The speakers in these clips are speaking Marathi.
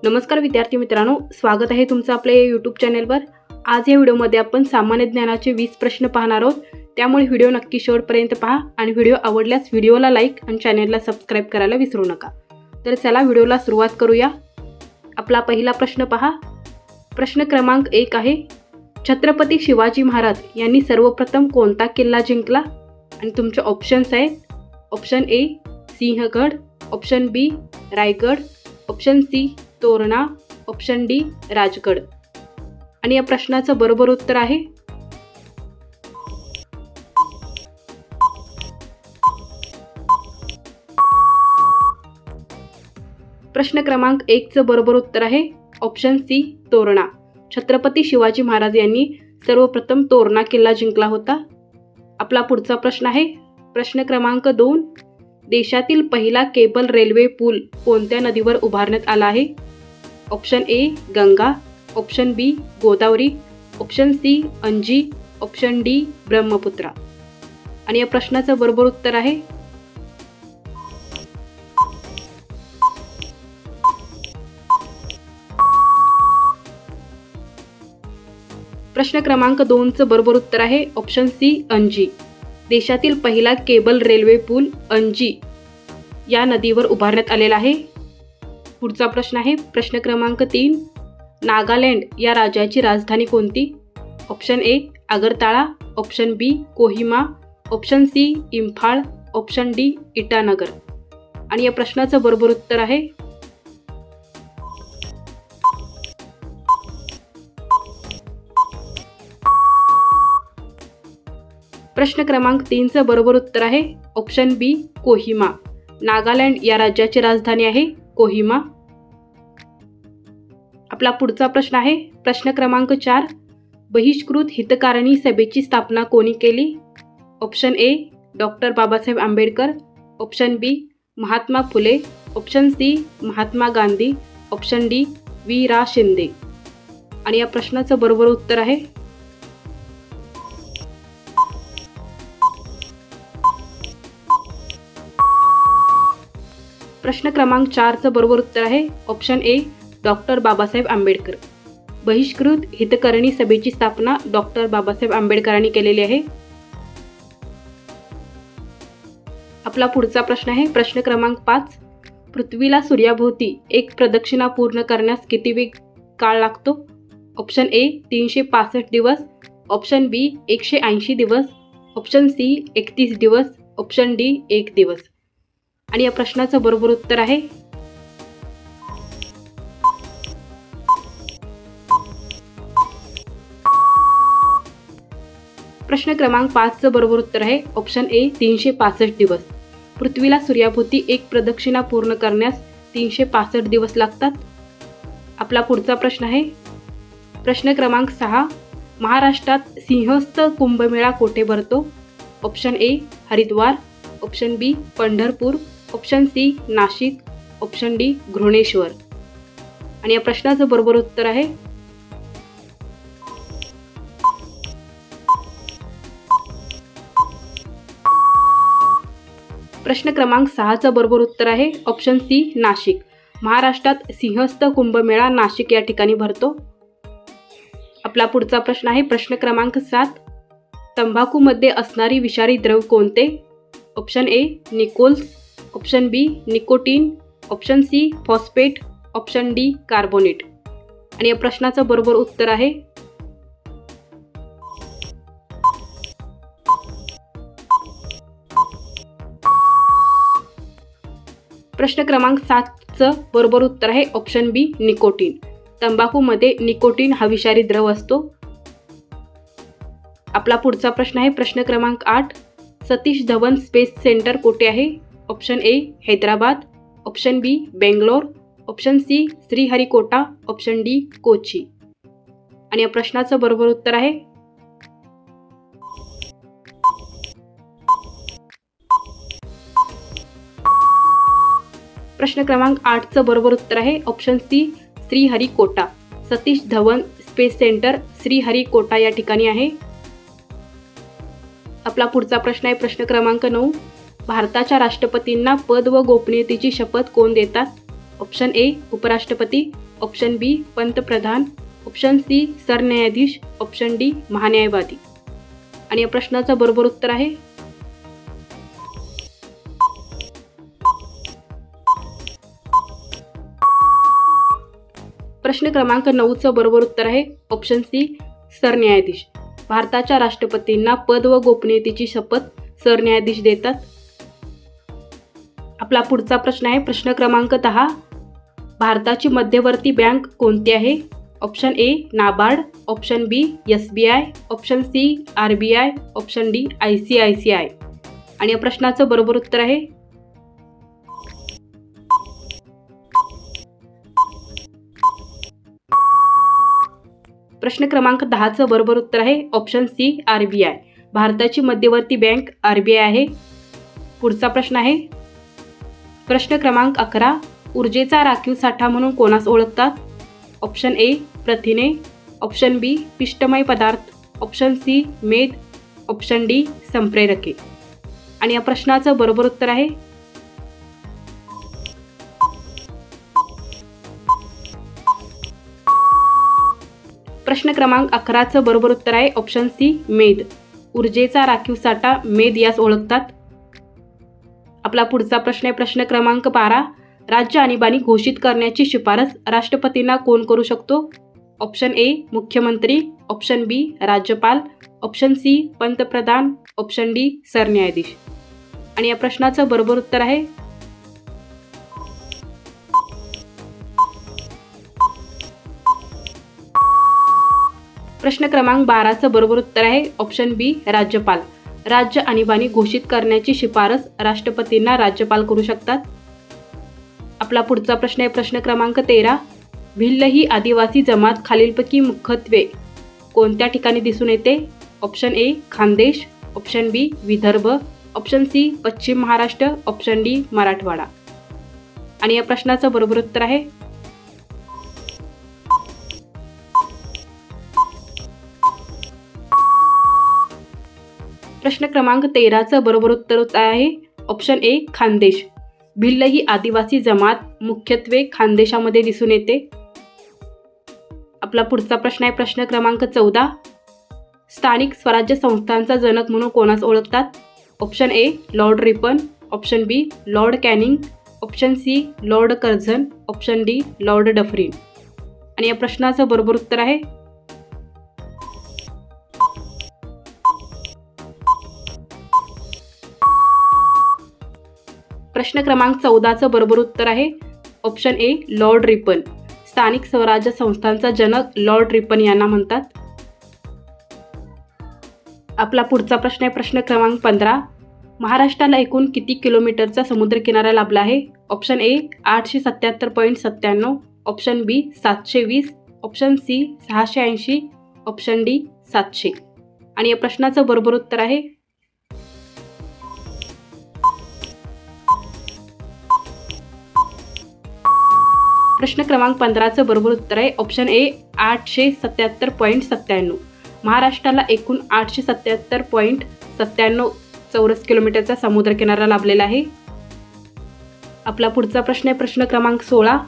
नमस्कार विद्यार्थी मित्रांनो, स्वागत आहे तुमचं आपल्या यूट्यूब चॅनलवर। आज या व्हिडिओमध्ये आपण सामान्य ज्ञानाचे 20 प्रश्न पाहणार आहोत। त्यामुळे व्हिडिओ नक्की शेवटपर्यंत पहा आणि व्हिडिओ आवडल्यास व्हिडिओला लाईक आणि चॅनलला सबस्क्राइब करायला विसरू नका। तर चला व्हिडिओला सुरुवात करूया। आपला पहिला प्रश्न पहा। प्रश्न क्रमांक 1 आहे, छत्रपती शिवाजी महाराज यांनी सर्वप्रथम कोणता किल्ला जिंकला? आणि तुमचे ऑप्शन्स आहेत, option A Sinhagad, option B Raigad, option C Torna, option D Rajgad. आणि या प्रश्नाचं बरोबर उत्तर आहे प्रश्न क्रमांक 1 चं बरोबर उत्तर आहे ऑप्शन सी तोरणा। छत्रपती शिवाजी महाराज यांनी सर्वप्रथम तोरणा किल्ला जिंकला होता। आपला पुढचा प्रश्न आहे प्रश्न क्रमांक 2, देशातील पहिला केबल रेल्वे पूल कोणत्या नदीवर उभारण्यात आला आहे? Option A Ganga, option B Godavari, option C Anji, option D Brahmaputra. आणि या प्रश्नाचं बरोबर उत्तर आहे प्रश्न क्रमांक 2 चं बरोबर उत्तर आहे ऑप्शन सी अंजी। देशातील पहिला केबल रेल्वे पूल अंजी या नदीवर उभारण्यात आलेला आहे। पुढचा प्रश्न आहे प्रश्न क्रमांक 3, नागालँड या राज्याची राजधानी कोणती? Option A Agartala, option B Kohima, option C Imphal, option D Itanagar. आणि या प्रश्नाचं बरोबर उत्तर आहे प्रश्न क्रमांक 3 चं बरोबर उत्तर आहे ऑप्शन बी कोहिमा। नागालँड या राज्याची राजधानी आहे कोहिमा। आपला पुढचा प्रश्न आहे प्रश्न क्रमांक 4, बहिष्कृत हितकारिणी सभेची स्थापना कोणी केली? Option A doctor Babasaheb Ambedkar, option B Mahatma Phule, option C Mahatma Gandhi, option D Vi Ra Shinde. आणि या प्रश्नाचं बरोबर उत्तर आहे प्रश्न क्रमांक 4 चं बरोबर उत्तर आहे option A doctor Babasaheb Ambedkar. बहिष्कृत हितकारिणी सभेची स्थापना डॉक्टर बाबासाहेब आंबेडकरांनी केलेली आहे। आपला पुढचा प्रश्न आहे प्रश्न क्रमांक 5, पृथ्वीला सूर्याभोवती एक प्रदक्षिणा पूर्ण करण्यास किती वेळ काळ लागतो? ऑप्शन ए 365 दिवस, ऑप्शन बी 180 दिवस, ऑप्शन सी 31 दिवस, ऑप्शन डी 1 दिवस। आणि या प्रश्नाचं बरोबर उत्तर आहे प्रश्न क्रमांक 5 चं बरोबर उत्तर आहे ऑप्शन ए 365 दिवस। पृथ्वीला सूर्याभोवती एक प्रदक्षिणा पूर्ण करण्यास 365 दिवस लागतात। आपला पुढचा प्रश्न आहे प्रश्न क्रमांक 6, महाराष्ट्रात सिंहस्थ कुंभमेळा कोठे भरतो? Option A Haridwar, option B Pandharpur, option C Nashik, option D Ghrishneshwar. आणि या प्रश्नाचं बरोबर उत्तर आहे प्रश्न क्रमांक 6 चं बरोबर उत्तर आहे ऑप्शन सी नाशिक। महाराष्ट्रात सिंहस्थ कुंभमेळा नाशिक या ठिकाणी भरतो। आपला पुढचा प्रश्न आहे प्रश्न क्रमांक 7, तंबाखूमध्ये असणारी विषारी द्रव कोणते? ऑप्शन ए निकोल्स, option B nicotine, option C phosphate, option D carbonate. आणि या प्रश्नाचं बरोबर उत्तर आहे प्रश्न क्रमांक 7 चं बरोबर उत्तर आहे ऑप्शन बी निकोटीन। तंबाखूमध्ये निकोटीन हा विषारी द्रव असतो। आपला पुढचा प्रश्न आहे प्रश्न क्रमांक 8, सतीश धवन स्पेस सेंटर कोठे आहे? Option A Hyderabad, option B Bangalore, option C Sriharikota, option D Kochi. आणि या प्रश्नाचं बरोबर उत्तर आहे प्रश्न क्रमांक 8 चं बरोबर उत्तर आहे option C Sriharikota. Satish Dhawan space centre Sriharikota या ठिकाणी आहे। आपला पुढचा प्रश्न आहे प्रश्न क्रमांक 9, भारताच्या राष्ट्रपतींना पद व गोपनीयतेची शपथ कोण देतात? ऑप्शन ए उपराष्ट्रपती, ऑप्शन बी पंतप्रधान, ऑप्शन सी सरन्यायाधीश, ऑप्शन डी महान्यायवादी. आणि या प्रश्नाचं बरोबर उत्तर आहे प्रश्न क्रमांक 9चं बरोबर उत्तर आहे ऑप्शन सी सरन्यायाधीश. भारताच्या राष्ट्रपतींना पद व गोपनीयतेची शपथ सरन्यायाधीश देतात. आपला पुढचा प्रश्न आहे प्रश्न क्रमांक 10. भारताची मध्यवर्ती बँक कोणती आहे? Option A NABARD, option B SBI, option C RBI, option D ICICI. आणि या प्रश्नाचं बरोबर उत्तर आहे प्रश्न क्रमांक 10चं बरोबर उत्तर आहे ऑप्शन सी RBI. भारताची मध्यवर्ती बँक RBI आहे. पुढचा प्रश्न आहे प्रश्न क्रमांक 11. ऊर्जेचा राखीव साठा म्हणून कोणास ओळखतात? ऑप्शन ए प्रथिने, ऑप्शन बी पिष्टमय पदार्थ, ऑप्शन सी मेद, ऑप्शन डी संप्रेरके. आणि या प्रश्नाचं बरोबर उत्तर आहे प्रश्न क्रमांक 11चं बरोबर उत्तर आहे ऑप्शन सी मेद. ऊर्जेचा राखीव साठा मेद यास ओळखतात. आपला पुढचा प्रश्न आहे प्रश्न क्रमांक 12. राज्य आणीबाणी घोषित करण्याची शिफारस राष्ट्रपतींना कोण करू शकतो? ऑप्शन ए मुख्यमंत्री, ऑप्शन बी राज्यपाल, ऑप्शन सी पंतप्रधान, ऑप्शन डी सरन्यायाधीश. आणि या प्रश्नाचं बरोबर उत्तर आहे प्रश्न क्रमांक 12चं बरोबर उत्तर आहे ऑप्शन बी राज्यपाल. राज्य आणीबाणी घोषित करण्याची शिफारस राष्ट्रपतींना राज्यपाल करू शकतात. आपला पुढचा प्रश्न आहे प्रश्न क्रमांक 13. भिल्ल ही आदिवासी जमात खालीलपैकी मुख्यत्वे कोणत्या ठिकाणी दिसून येते? Option A Khandesh, option B Vidarbha, option C Pashchim Maharashtra, option D Marathwada. आणि या प्रश्नाचं बरोबर उत्तर आहे प्रश्न क्रमांक 13चं बरोबर उत्तर आहे ऑप्शन ए खानदेश. भिल्ल ही आदिवासी जमात मुख्यत्वे खानदेशामध्ये दिसून येते. आपला पुढचा प्रश्न आहे प्रश्न क्रमांक 14. स्थानिक स्वराज्य संस्थांचा जनक म्हणून कोणास ओळखतात? Option A lord Ripon, option B lord Canning, option C lord Curzon, option D lord Dufferin. आणि या प्रश्नाचं बरोबर उत्तर आहे प्रश्न क्रमांक 14चं बरोबर उत्तर आहे ऑप्शन ए लॉर्ड रिपन. स्थानिक स्वराज्य संस्थांचा जनक लॉर्ड रिपन यांना म्हणतात. आपला पुढचा प्रश्न आहे प्रश्न क्रमांक 15. महाराष्ट्राला एकूण किती किलोमीटरचा समुद्रकिनारा लाभला आहे? Option A 877.97, option B 720, option C 680, option D 700. आणि या प्रश्नाचं बरोबर उत्तर आहे प्रश्न क्रमांक 15चं बरोबर उत्तर आहे ऑप्शन ए 877.97. महाराष्ट्राला एकूण 877.97 चौरस किलोमीटरचा समुद्रकिनारा लाभलेला आहे. आपला पुढचा प्रश्न आहे प्रश्न क्रमांक 16.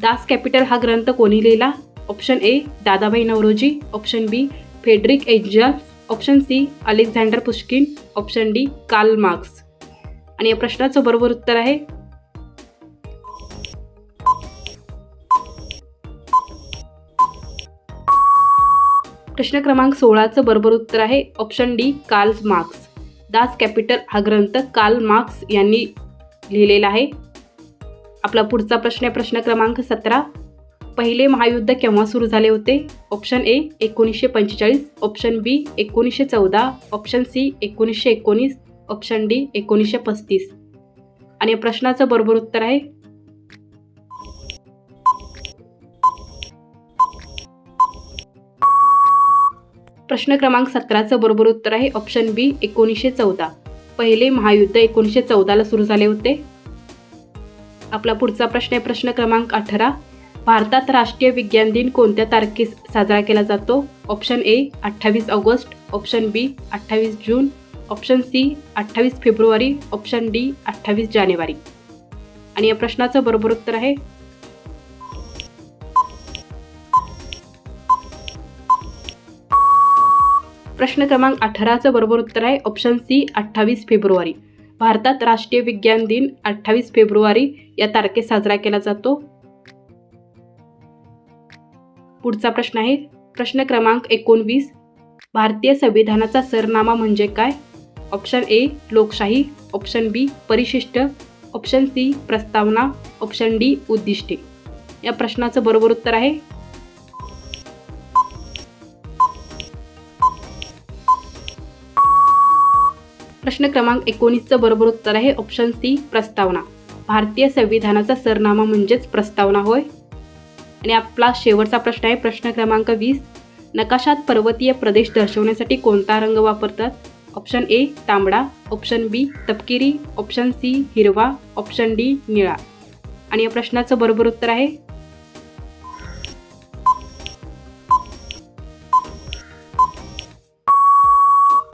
दास कॅपिटल हा ग्रंथ कोणी लिहिला? Option A Dadabhai Naoroji, option B Frederick Engel, option C Alexander Pushkin, option D Karl Marx. आणि या प्रश्नाचं बरोबर उत्तर आहे प्रश्न क्रमांक 16चं बरोबर उत्तर आहे option D Karl marks. Das capital हा ग्रंथ कार्ल मार्क्स यांनी लिहिलेला आहे. आपला पुढचा प्रश्न आहे प्रश्न क्रमांक 17. पहिले महायुद्ध केव्हा सुरू झाले होते? Option A 1945, option B 1914, option C 1919, option D 1935. आणि या प्रश्नाचं बरोबर उत्तर आहे प्रश्न क्रमांक 17चं बरोबर उत्तर आहे ऑप्शन बी 1914. पहिले महायुद्ध 1914ला सुरू झाले होते. आपला पुढचा प्रश्न आहे प्रश्न क्रमांक 18. भारतात राष्ट्रीय विज्ञान दिन कोणत्या तारखेस साजरा केला जातो? Option A 28 August, option B 28 June, option C 28 फेब्रुवारी, ऑप्शन डी 28 जानेवारी. आणि या प्रश्नाचं बरोबर उत्तर आहे प्रश्न क्रमांक 18चं बरोबर उत्तर आहे ऑप्शन सी 28 फेब्रुवारी. भारतात राष्ट्रीय विज्ञान दिन 28 फेब्रुवारी या तारखेस साजरा केला जातो. पुढचा प्रश्न आहे प्रश्न क्रमांक 19. भारतीय संविधानाचा सरनामा म्हणजे काय? ऑप्शन ए लोकशाही, ऑप्शन बी परिशिष्ट, ऑप्शन सी प्रस्तावना, ऑप्शन डी उद्दिष्टे. या प्रश्नाचं बरोबर उत्तर आहे प्रश्न क्रमांक 19चं बरोबर उत्तर आहे ऑप्शन सी प्रस्तावना. भारतीय संविधानाचा सरनामा म्हणजेच प्रस्तावना होय. आणि आपला शेवटचा प्रश्न आहे प्रश्न क्रमांक 20. नकाशात पर्वतीय प्रदेश दर्शवण्यासाठी कोणता रंग वापरतात? ऑप्शन ए तांबडा, ऑप्शन बी तपकिरी, ऑप्शन सी हिरवा, ऑप्शन डी निळा. आणि या प्रश्नाचं बरोबर उत्तर आहे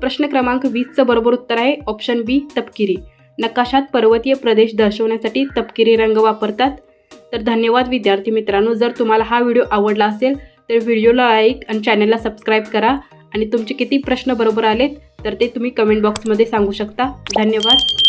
प्रश्न क्रमांक 20चं बरोबर उत्तर आहे ऑप्शन बी तपकिरी. नकाशात पर्वतीय प्रदेश दर्शवण्यासाठी तपकिरी रंग वापरतात. तर धन्यवाद विद्यार्थी मित्रांनो. जर तुम्हाला हा व्हिडिओ आवडला असेल तर व्हिडिओला लाईक आणि चॅनलला सबस्क्राईब करा. आणि तुमचे किती प्रश्न बरोबर आलेत तर ते तुम्ही कमेंट बॉक्समध्ये सांगू शकता. धन्यवाद.